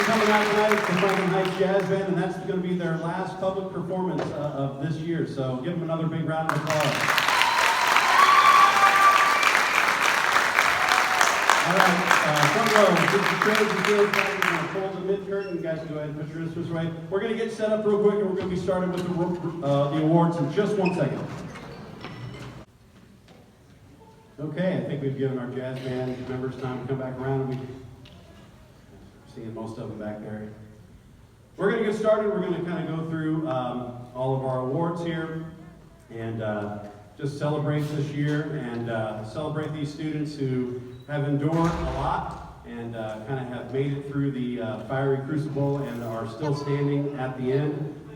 coming out tonight, the Franklin Heights Jazz Band, and that's going to be their last public performance of this year. So give them another big round of applause. All right, front row, this is Trey, this is Billy, we're going to pull the mid-curtain. You guys can go ahead and put your instruments away. We're going to get set up real quick, and we're going to be starting with the awards in just 1 second. Okay, I think we've given our jazz band members time to come back around. We're seeing most of them back there. We're going to get started. We're going to kind of go through all of our awards here and just celebrate this year and celebrate these students who have endured a lot and kind of have made it through the fiery crucible and are still standing at the end.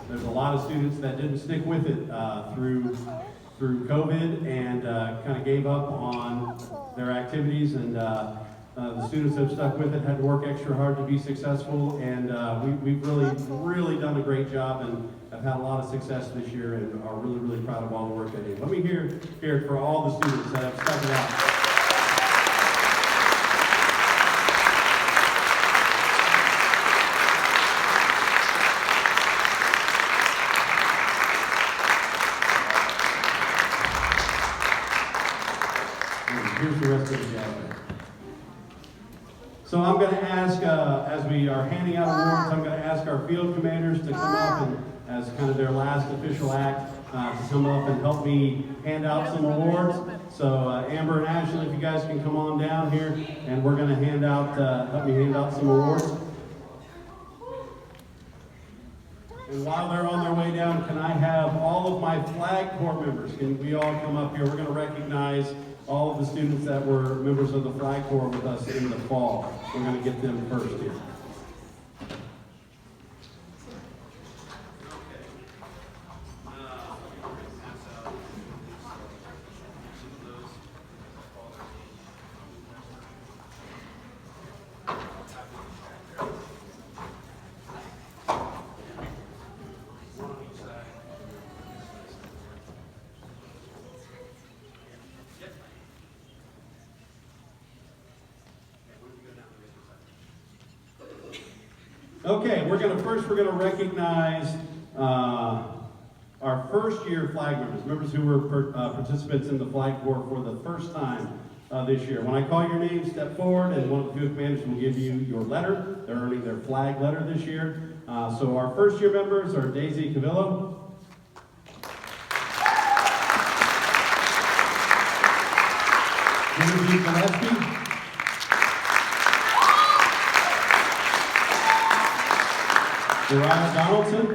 There's a lot of students that didn't stick with it through COVID and kind of gave up on their activities, and the students that have stuck with it had to work extra hard to be successful, and we've really done a great job and have had a lot of success this year and are really proud of all the work they did. Let me hear it for all the students that have stuck it out. Here's the rest of the jazz band. So I'm going to ask, as we are handing out awards, I'm going to ask our field commanders to come up and, as kind of their last official act, to come up and help me hand out some awards. So Amber and Ashley, if you guys can come on down here, and we're going to help me hand out some awards. And while they're on their way down, can I have all of my Flag Corps members? Can we all come up here? We're going to recognize all of the students that were members of the Flag Corps with us in the fall. We're going to get them first here. Okay, we're going to recognize our first year flag members who were participants in the Flag Corps for the first time this year. When I call your name, step forward, and one of the field commanders will give you your letter. They're earning their flag letter this year. So our first year members are Daisy Cavillo, Genevieve Gillespie, Uriah Donaldson,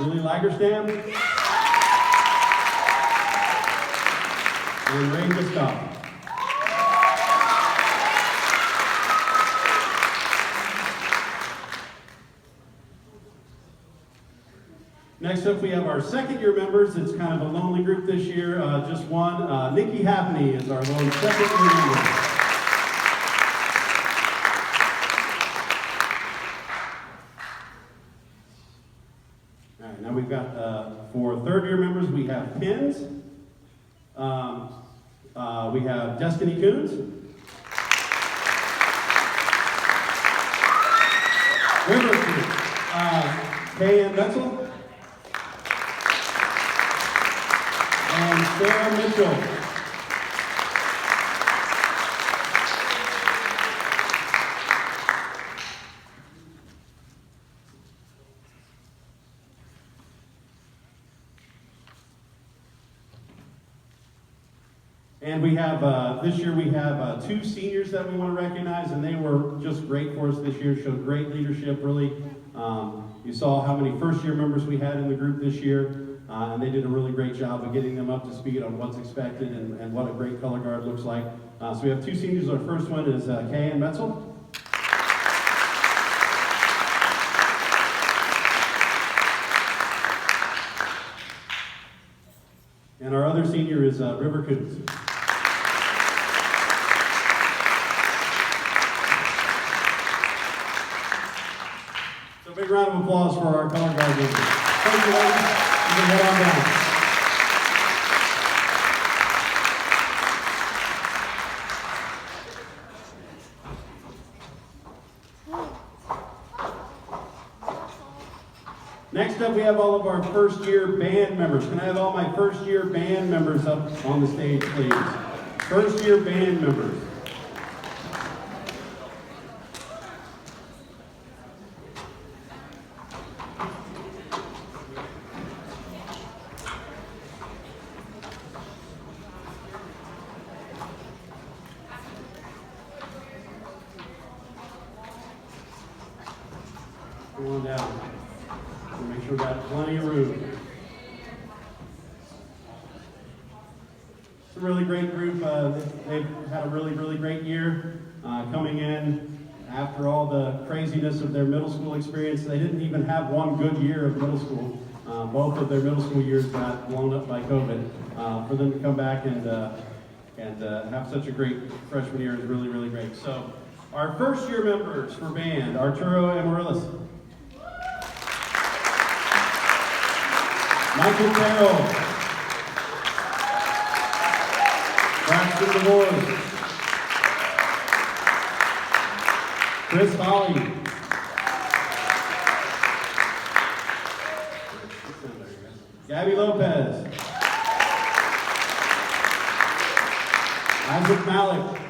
Lily Lagerstam, and Ray Gustav. Next up, we have our second year members. It's kind of a lonely group this year, just one. Nikki Happney is our lone second year member. Now we've got, for third year members, we have Pins. We have Destiny Coons. River Coons. K.N. Betzel. And Sarah Mitchell. And we have, this year we have two seniors that we want to recognize, and they were just great for us this year, showed great leadership, really. You saw how many first year members we had in the group this year, and they did a really great job of getting them up to speed on what's expected and what a great color guard looks like. So we have two seniors. Our first one is K.N. Betzel. And our other senior is River Coons. So a big round of applause for our color guard members. Thank you, ladies. You can head on down. Next up, we have all of our first-year band members. Can I have all my first-year band members up on the stage, please? First-year band members. Come on down. We'll make sure we've got plenty of room. It's a really great group. They've had a really great year coming in after all the craziness of their middle school experience. They didn't even have one good year of middle school. Both of their middle school years got blown up by COVID. For them to come back and have such a great freshman year is really great. So our first year members for band, Arturo Amaryllis, Michael Carroll, Braxton DeVoy, Chris Holly, Gabby Lopez, Isaac Malik,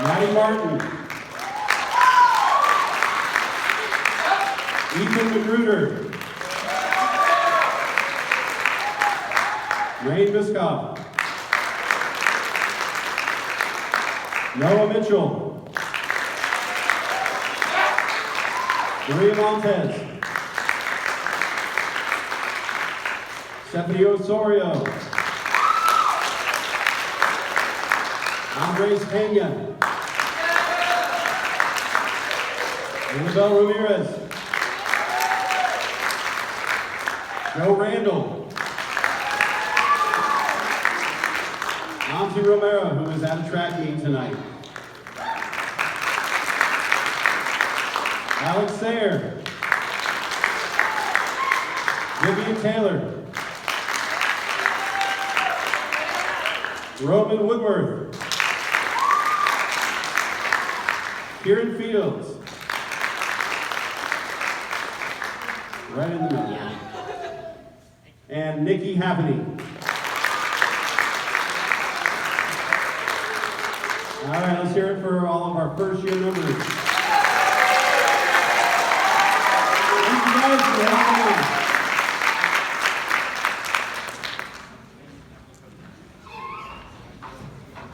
Maddie Martin, Ethan Magruder, Rain Biskoff, Noah Mitchell, Maria Montez, Stephanie Osorio, Andres Pena, Isabel Ramirez, Joe Randall, Nancy Romero, who is at a track meet tonight, Alex Sayre, Vivian Taylor, Roman Woodworth, Kieran Fields, right in the middle, and Nikki Happany. All right, let's hear it for all of our first year members. Thank you guys for having me.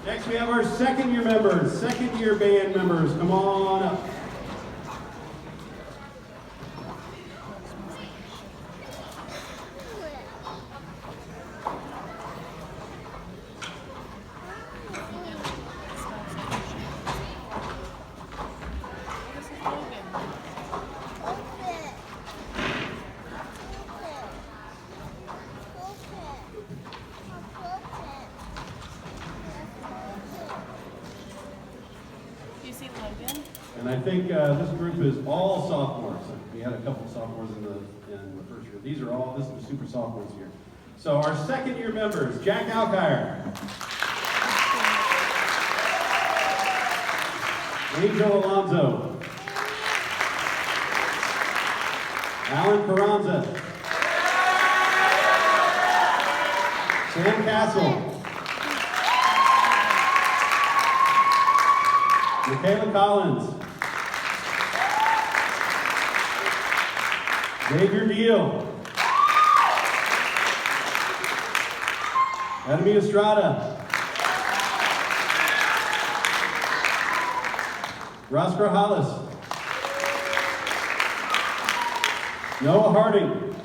Next, we have our second year members, second year band members. Come on up. And I think this group is all sophomores. We had a couple of sophomores in the first year. This is super sophomores here. So our second year members, Jack Alkire, Angel Alonzo, Alan Carranza, Sam Castle, Michaela Collins, Xavier Deal, Enemy Estrada, Ross Grajales, Noah Harding,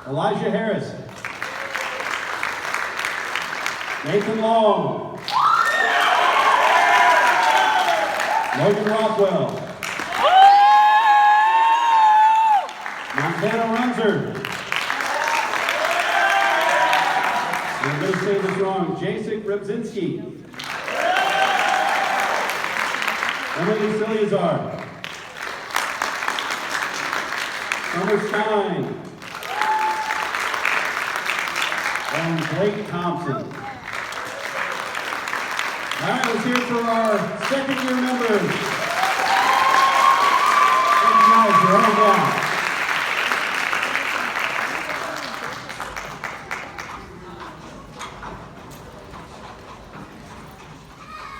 Elijah Harris, Nathan Long, Logan Rockwell, Montana Runzer, I'm going to say this wrong, Jacek Rebzinski, Emily Siliazar, Summer Stein, and Blake Thompson. All right, let's hear it for our second year members. Thank you guys, you're all down.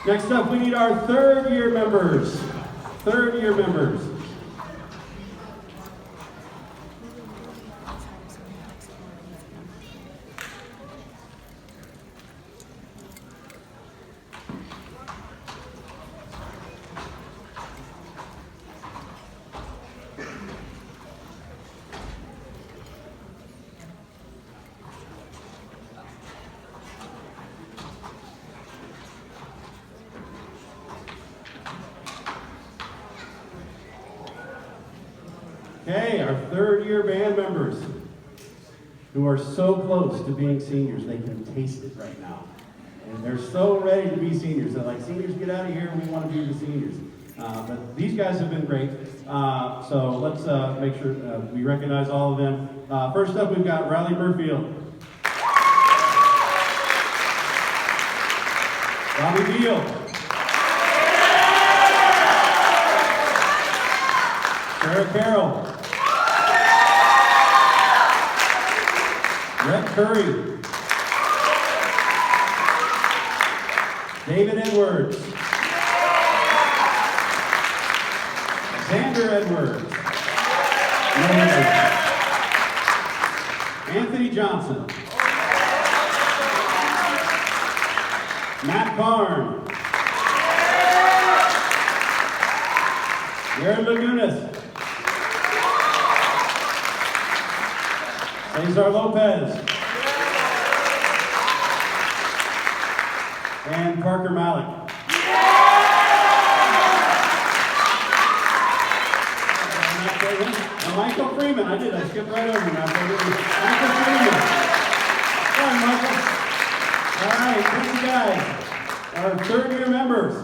Next up, we need our third year members. Third year members. Okay, our third year band members who are so close to being seniors, they can taste it right now. And they're so ready to be seniors. They're like, seniors, get out of here, we want to be the seniors. But these guys have been great. So let's make sure we recognize all of them. First up, we've got Riley Burfield. Robbie Beal. Sarah Carroll. Brett Curry. David Edwards. Xander Edwards. Anthony Johnson. Matt Karn. Jared Lagunas. Cesar Lopez. And Parker Malik. And Michael Freeman. I skipped right over him. Michael Freeman. All right, Michael. All right, thank you guys. Our third year members.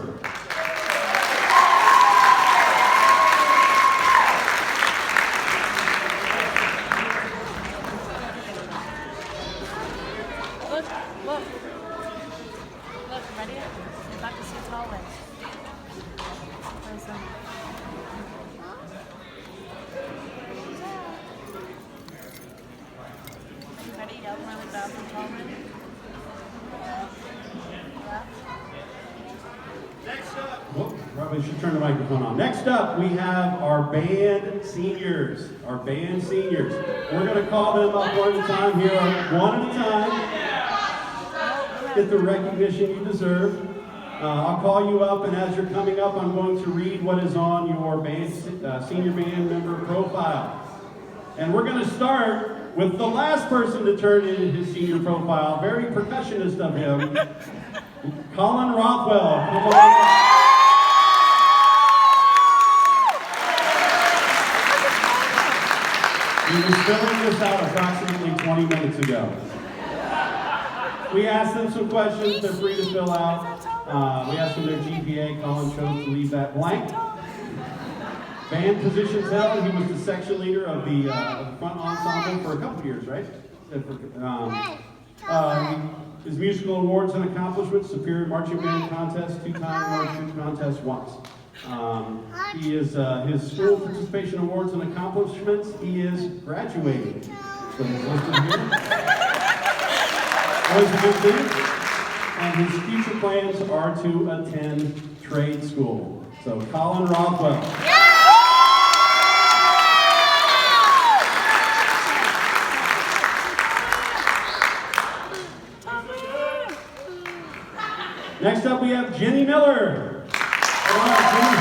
Probably should turn the microphone on. Next up, we have our band seniors. Our band seniors. We're going to call them up one at a time here, one at a time. Get the recognition you deserve. I'll call you up, and as you're coming up, I'm going to read what is on your band, senior band member profile. And we're going to start with the last person to turn in his senior profile. Very percussionist of him, Colin Rothwell. Come on. He was filling this out approximately 20 minutes ago. We asked them some questions they're free to fill out. We asked them their GPA. Colin chose to leave that blank. Band positions held. He was the section leader of the front ensemble for a couple of years, right? His musical awards and accomplishments: Superior Marching Band Contest, 2-time Marching Contest once. He is his school participation awards and accomplishments. He is graduating. So he's listed here. Always a good thing. And his future plans are to attend trade school. So Colin Rothwell. Next up, we have Jenny Miller. Come on, Jenny.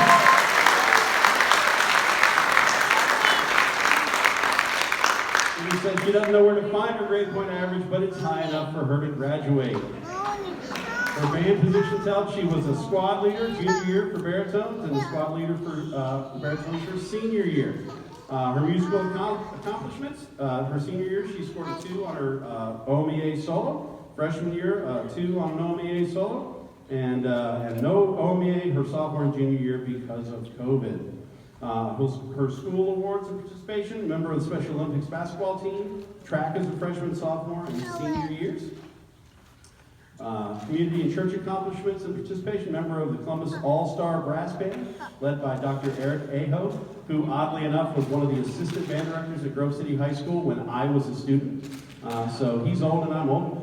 She said she doesn't know where to find her grade point average, but it's high enough for her to graduate. Her band positions held. She was a squad leader junior year for baritones and a squad leader for baritones her senior year. Her musical accomplishments: her senior year, she scored a 2 on her OMEA solo. Freshman year, 2 on an OMEA solo, and no OMEA her sophomore and junior year because of COVID. Her school awards and participation: member of the Special Olympics basketball team, track as a freshman, sophomore, and senior years. Community and church accomplishments and participation, member of the Columbus All-Star Brass Band, led by Dr. Eric Aho, who oddly enough was one of the assistant band directors at Grove City High School when I was a student. So he's old and I'm old.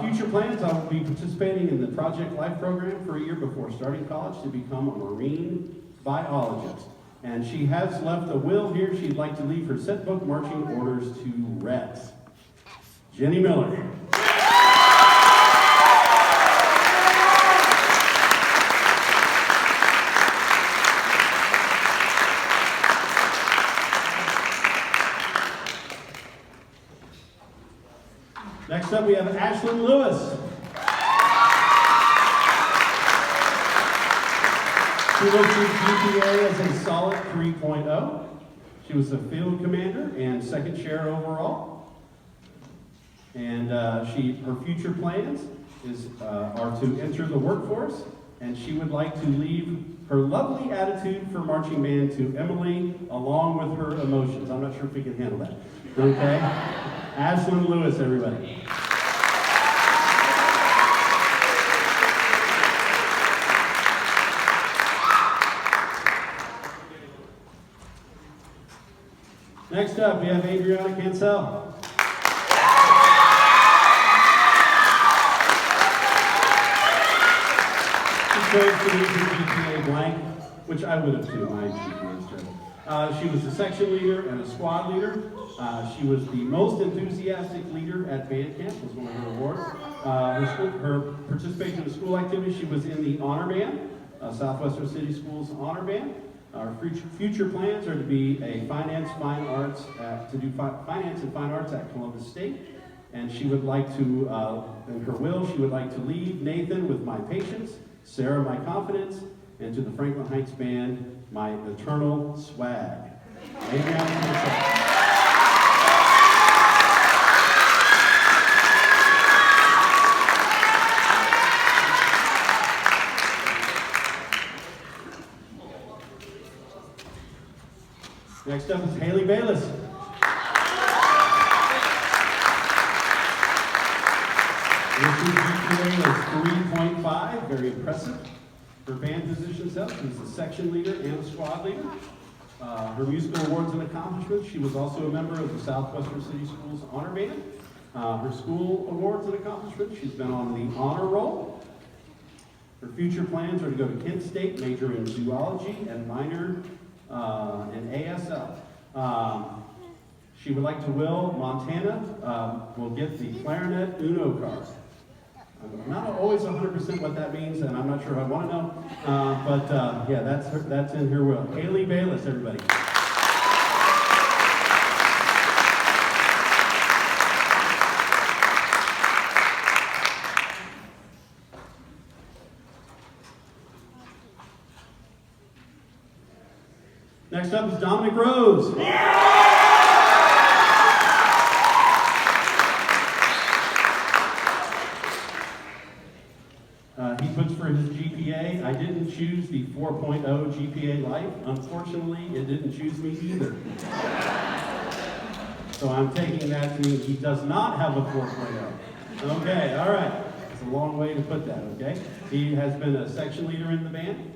Future plans, I will be participating in the Project Life program for a year before starting college to become a marine biologist. And she has left a will here. She'd like to leave her set book marching orders to Rex. Jenny Miller. Next up, we have Ashlyn Lewis. She looked at GPA as a solid 3.0. She was a field commander and second chair overall. And her future plans are to enter the workforce, and she would like to leave her lovely attitude for marching band to Emily, along with her emotions. I'm not sure if we can handle that. Okay? Ashlyn Lewis, everybody. Next up, we have Adriana Cancel. She chose to leave her GPA blank, which I would have too. My GPA is terrible. She was a section leader and a squad leader. She was the most enthusiastic leader at band camp, was one of her awards. Her participation in school activities, she was in the honor band, Southwestern City Schools honor band. Our future plans are to be a finance and fine arts at Columbus State. And she would like to, in her will, she would like to leave Nathan with my patience, Sarah my confidence, and to the Franklin Heights Band, my eternal swag. Amen. Next up is Haley Bayless. Her GPA is 3.5, very impressive. Her band position itself, she's a section leader and a squad leader. Her musical awards and accomplishments, she was also a member of the Southwestern City Schools honor band. Her school awards and accomplishments, she's been on the honor roll. Her future plans are to go to Kent State, major in zoology and minor in ASL. She would like to will Montana will get the clarinet Uno card. I'm not always 100% what that means, and I'm not sure I want to know. Yeah, that's in her will. Haley Bayless, everybody. Next up is Dominic Rose. He puts for his GPA, I didn't choose the 4.0 GPA Life. Unfortunately, it didn't choose me either. So I'm taking that to mean he does not have a 4.0. Okay, all right. It's a long way to put that, okay? He has been a section leader in the band.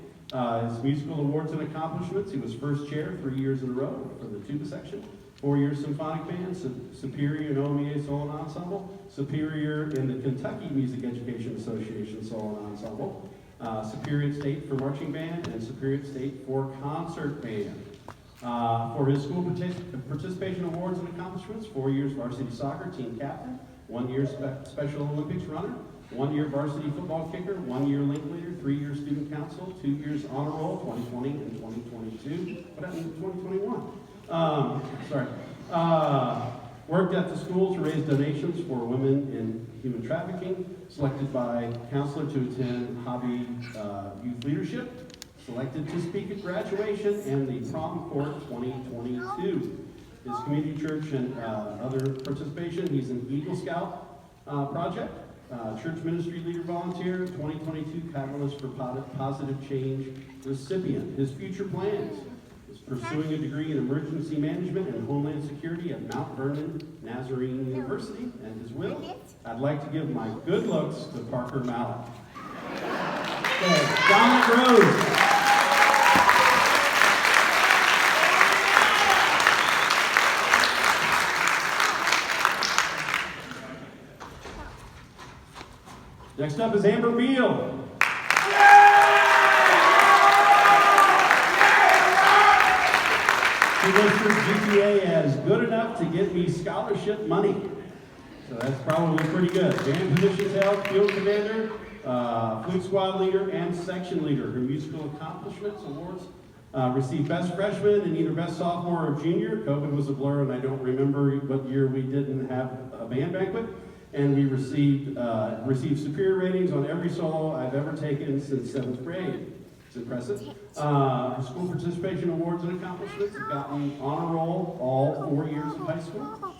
His musical awards and accomplishments, he was first chair 3 years in a row for the tuba section, 4-year symphonic band, superior in OMEA solo ensemble, superior in the Kentucky Music Education Association solo ensemble, superior at state for marching band, and superior at state for concert band. For his school participation awards and accomplishments, 4 years varsity soccer team captain, 1 year Special Olympics runner, 1 year varsity football kicker, 1 year link leader, 3 years student council, 2 years honor roll, 2020 and 2022. What happened in 2021? Worked at the school to raise donations for women in human trafficking, selected by counselor to attend hobby youth leadership, selected to speak at graduation and the prom court 2022. His community church and other participation, he's an Eagle Scout project, church ministry leader volunteer, 2022 Catalyst for Positive Change recipient. His future plans. His pursuing a degree in emergency management and homeland security at Mount Vernon Nazarene University. And his will, I'd like to give my good looks to Parker Mallett. Okay, Dominic Rose. Next up is Amber Beal. She listed GPA as good enough to get me scholarship money. So that's probably pretty good. Band positions held, field commander, flute squad leader, and section leader. Her musical accomplishments awards received best freshman and either best sophomore or junior. COVID was a blur, and I don't remember what year we didn't have a band banquet. And we received superior ratings on every solo I've ever taken since 7th grade. It's impressive. School participation awards and accomplishments have gotten honor roll all 4 years of high school.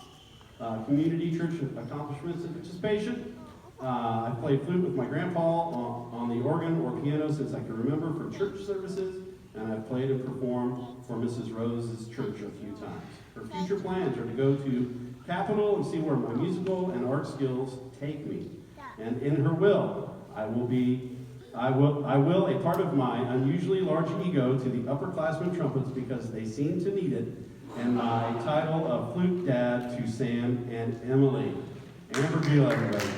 Community church accomplishments and participation. I've played flute with my grandpa on the organ or piano since I can remember for church services, and I've played and performed for Mrs. Rose's church a few times. Her future plans are to go to Capitol and see where my musical and art skills take me. And in her will, I will a part of my unusually large ego to the upperclassmen trumpets because they seem to need it, and my title of flute dad to Sam and Emily. Amber Beal, everybody.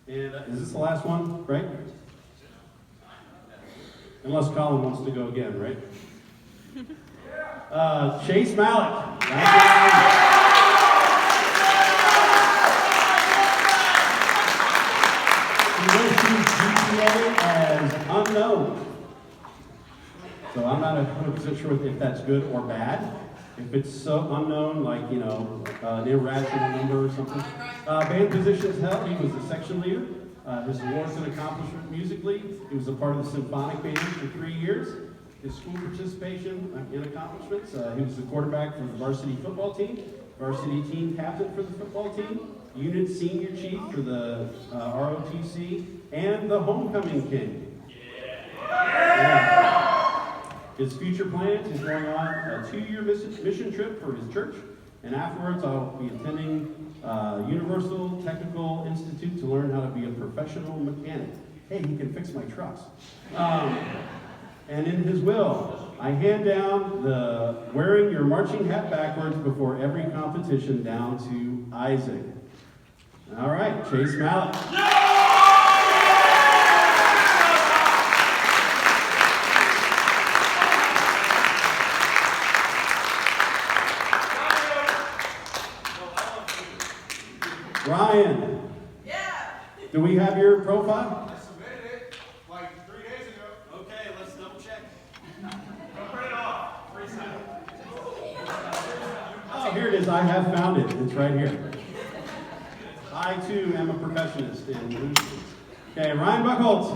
And is this the last one, right? Unless Colin wants to go again, right? Chase Mallett. He listed GPA as unknown. So I'm not 100% sure if that's good or bad. If it's so unknown, like, an irrational number or something. Band positions held, he was the section leader. His awards and accomplishment musically, he was a part of the symphonic band for 3 years. His school participation and accomplishments, he was the quarterback for the varsity football team, varsity team captain for the football team, unit senior chief for the ROTC, and the homecoming king. Yeah. His future plans is going on a 2-year mission trip for his church, and afterwards I'll be attending Universal Technical Institute to learn how to be a professional mechanic. Hey, he can fix my trucks. And in his will, I hand down the wearing your marching hat backwards before every competition down to Isaac. All right, Chase Mallett. Ryan. Yeah. Do we have your profile? I submitted it like 3 days ago. Okay, let's double check. Don't print it off. Free sign. Oh, here it is. I have found it. It's right here. I, too, am a percussionist. Okay, Ryan Buchholz.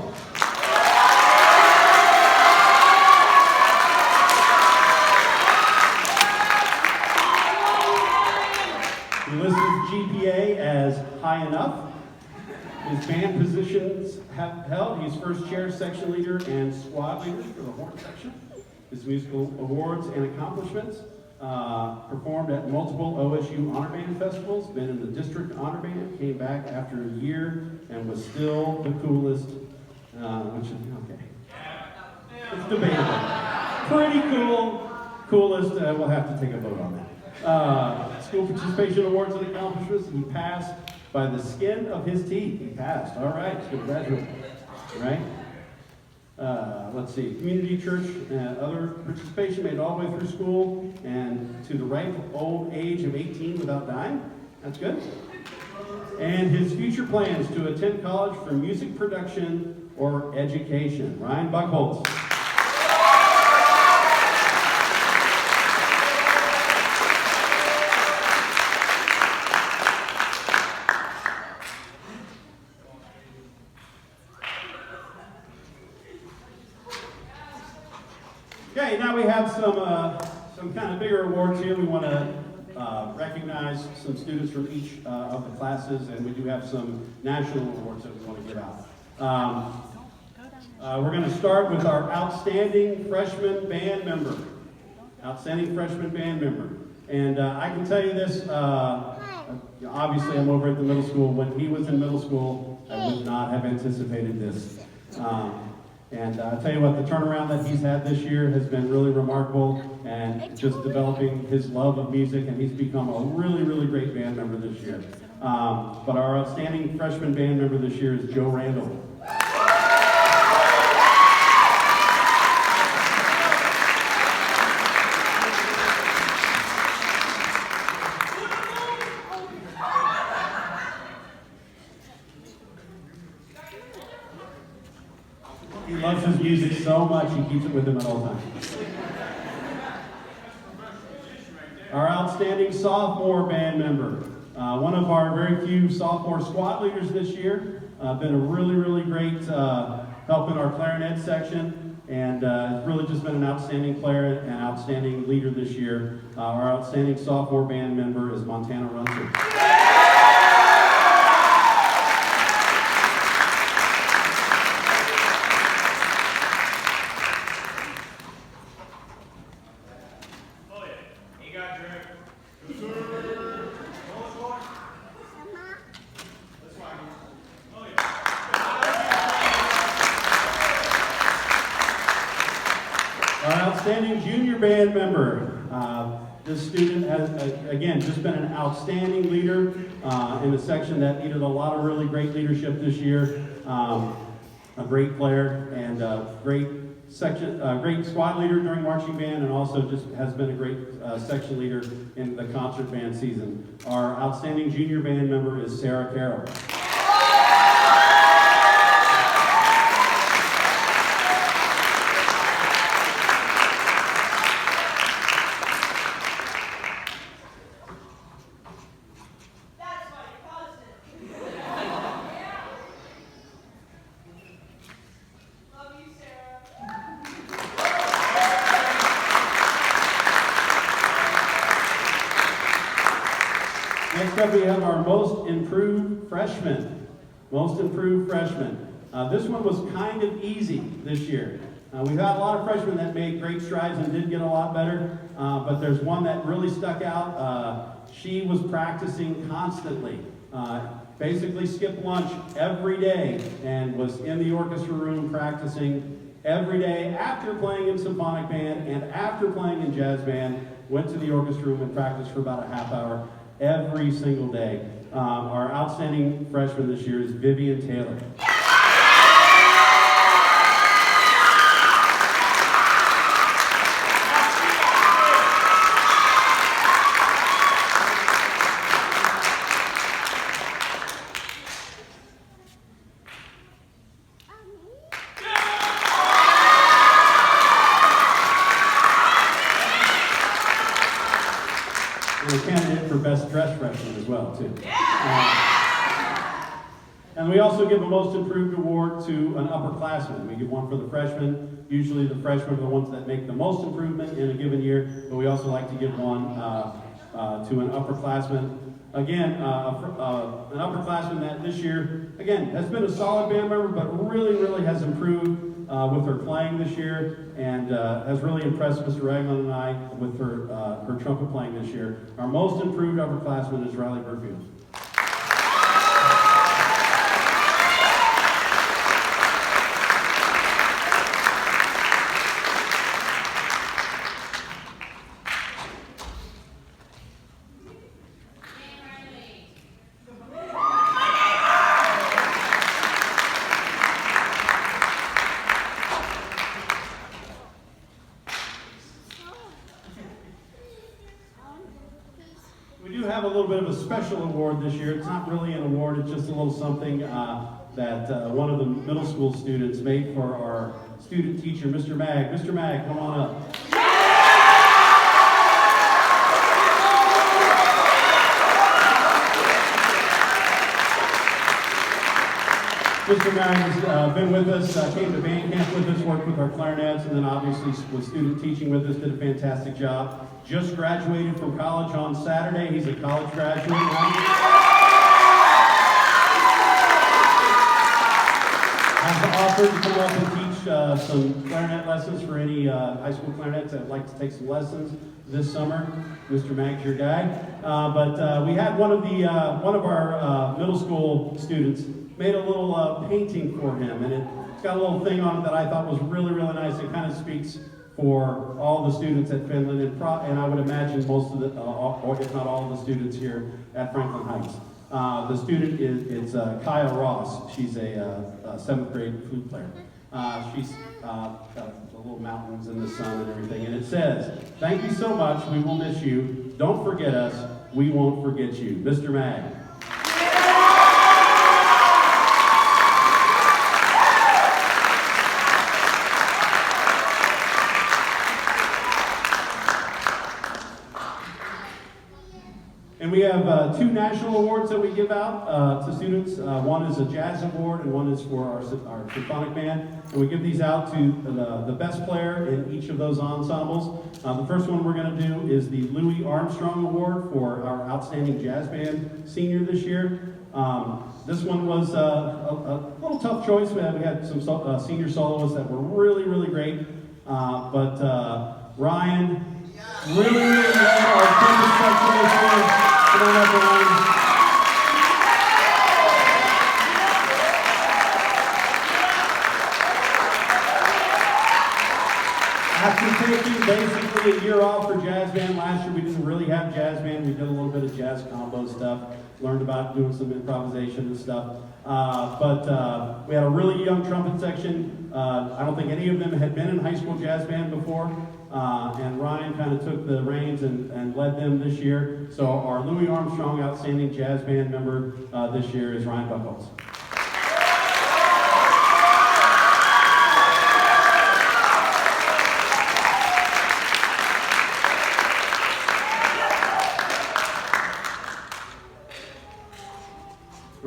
He listed GPA as high enough. His band positions have held. He's first chair, section leader, and squad leader for the horn section. His musical awards and accomplishments. Performed at multiple OSU Honor Band festivals. Been in the district honor band. Came back after a year and was still the coolest. Which is okay. It's debatable. Pretty cool. Coolest. We'll have to take a vote on that. School participation awards and accomplishments. He passed by the skin of his teeth. He passed. All right. Congratulations. Right? Let's see. Community church and other participation made all the way through school and to the ripe old age of 18 without dying. That's good. And his future plans to attend college for music production or education. Ryan Buchholz. Okay, now we have some kind of bigger awards here. We want to recognize some students from each of the classes, and we do have some national awards that we want to give out. We're going to start with our outstanding freshman band member. Outstanding freshman band member. And I can tell you this, obviously I'm over at the middle school. When he was in middle school, I would not have anticipated this. And I'll tell you what, the turnaround that he's had this year has been really remarkable, and just developing his love of music, and he's become a really, really great band member this year. But our outstanding freshman band member this year is Joe Randall. He loves his music so much, he keeps it with him at all times. Our outstanding sophomore band member, one of our very few sophomore squad leaders this year, been a really, really great help in our clarinet section, and has really just been an outstanding player and outstanding leader this year. Our outstanding sophomore band member is Montana Runser. Our outstanding junior band member. This student has, again, just been an outstanding leader in a section that needed a lot of really great leadership this year. A great player and great squad leader during marching band, and also just has been a great section leader in the concert band season. Our outstanding junior band member is Sarah Carroll. Next up, we have our most improved freshman. Most improved freshman. This one was kind of easy this year. We've had a lot of freshmen that made great strides and did get a lot better, but there's one that really stuck out. She was practicing constantly. Basically skipped lunch every day and was in the orchestra room practicing every day after playing in symphonic band and after playing in jazz band. Went to the orchestra room and practiced for about a half hour every single day. Our outstanding freshman this year is Vivian Taylor. And a candidate for best dressed freshman as well, too. And we also give a most improved award to an upperclassman. We give one for the freshmen. Usually the freshmen are the ones that make the most improvement in a given year, but we also like to give one to an upperclassman. Again, an upperclassman that this year, again, has been a solid band member, but really, really has improved with her playing this year, and has really impressed Mr. Ragland and I with her trumpet playing this year. Our most improved upperclassman is Riley Burfield. We do have a little bit of a special award this year. It's not really an award, it's just a little something that one of the middle school students made for our student teacher, Mr. Mag. Mr. Mag, come on up. Mr. Mag has been with us, came to band camp with us, worked with our clarinets, and then obviously was student teaching with us, did a fantastic job. Just graduated from college on Saturday. He's a college graduate, right? Has offered to come up and teach some clarinet lessons for any high school clarinets that would like to take some lessons this summer. Mr. Mag's your guy. But we had one of our middle school students made a little painting for him, and it's got a little thing on it that I thought was really, really nice. It kind of speaks for all the students at Finland, and I would imagine most of the, or if not all of the students here at Franklin Heights. The student is Kaya Ross. She's a 7th grade flute player. She's got the little mountains in the sun and everything, and it says, "Thank you so much. We will miss you. Don't forget us. We won't forget you." Mr. Mag. And we have 2 national awards that we give out to students. One is a jazz award, and one is for our symphonic band. And we give these out to the best player in each of those ensembles. The first one we're going to do is the Louis Armstrong Award for our outstanding jazz band senior this year. This one was a little tough choice. We had some senior soloists that were really, really great. But Ryan, really, really well. Our trumpet specialist. Come on up, Ryan. After taking basically a year off for jazz band last year, we didn't really have jazz band. We did a little bit of jazz combo stuff, learned about doing some improvisation and stuff. But we had a really young trumpet section. I don't think any of them had been in high school jazz band before. And Ryan kind of took the reins and led them this year. So our Louis Armstrong Outstanding Jazz Band member this year is Ryan Buchholz.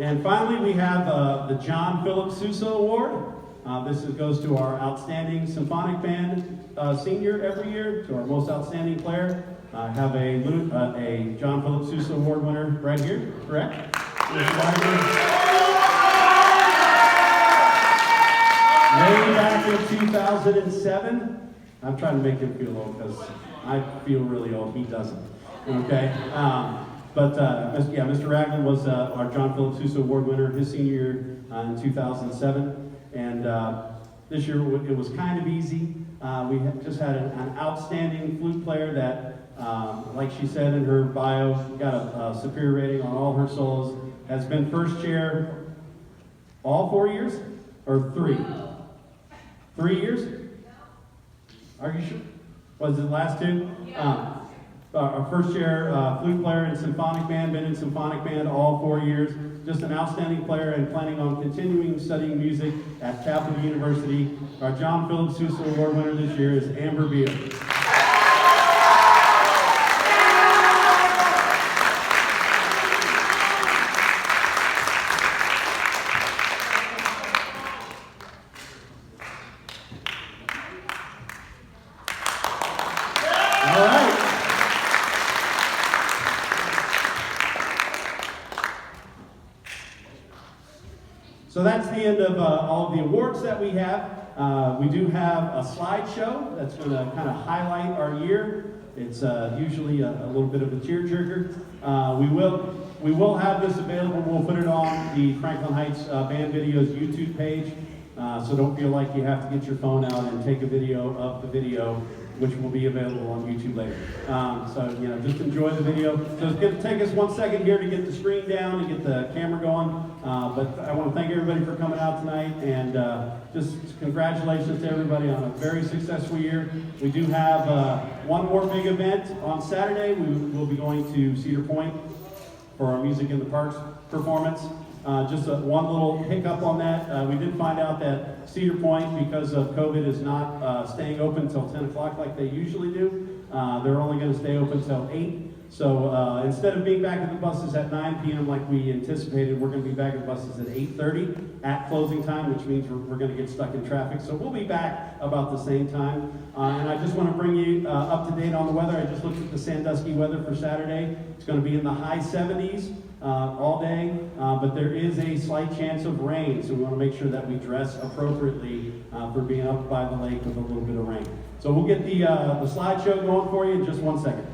And finally, we have the John Philip Sousa Award. This goes to our outstanding symphonic band senior every year, to our most outstanding player. I have a John Philip Sousa Award winner right here, correct? Way back in 2007. I'm trying to make him feel old because I feel really old. He doesn't. Okay. Mr. Ragland was our John Philip Sousa Award winner his senior year in 2007. And this year it was kind of easy. We just had an outstanding flute player that, like she said in her bio, got a superior rating on all her solos. Has been first chair all 4 years? Or 3? 3 years? Are you sure? Was it last 2? Yeah. Our first chair flute player in symphonic band, been in symphonic band all 4 years. Just an outstanding player and planning on continuing studying music at Capital University. Our John Philip Sousa Award winner this year is Amber Beal. All right. So that's the end of all of the awards that we have. We do have a slideshow that's going to kind of highlight our year. It's usually a little bit of a tearjerker. We will have this available. We'll put it on the Franklin Heights Band Videos YouTube page. So don't feel like you have to get your phone out and take a video of the video, which will be available on YouTube later. Just enjoy the video. So it's going to take us 1 second here to get the screen down and get the camera going. But I want to thank everybody for coming out tonight, and just congratulations to everybody on a very successful year. We do have one more big event on Saturday. We will be going to Cedar Point for our Music in the Parks performance. Just one little hiccup on that. We did find out that Cedar Point, because of COVID, is not staying open until 10 o'clock like they usually do. They're only going to stay open until 8. So instead of being back at the buses at 9 p.m. like we anticipated, we're going to be back at the buses at 8:30 at closing time, which means we're going to get stuck in traffic. So we'll be back about the same time. And I just want to bring you up to date on the weather. I just looked at the Sandusky weather for Saturday. It's going to be in the high 70s all day, but there is a slight chance of rain, so we want to make sure that we dress appropriately for being up by the lake with a little bit of rain. So we'll get the slideshow going for you in just 1 second.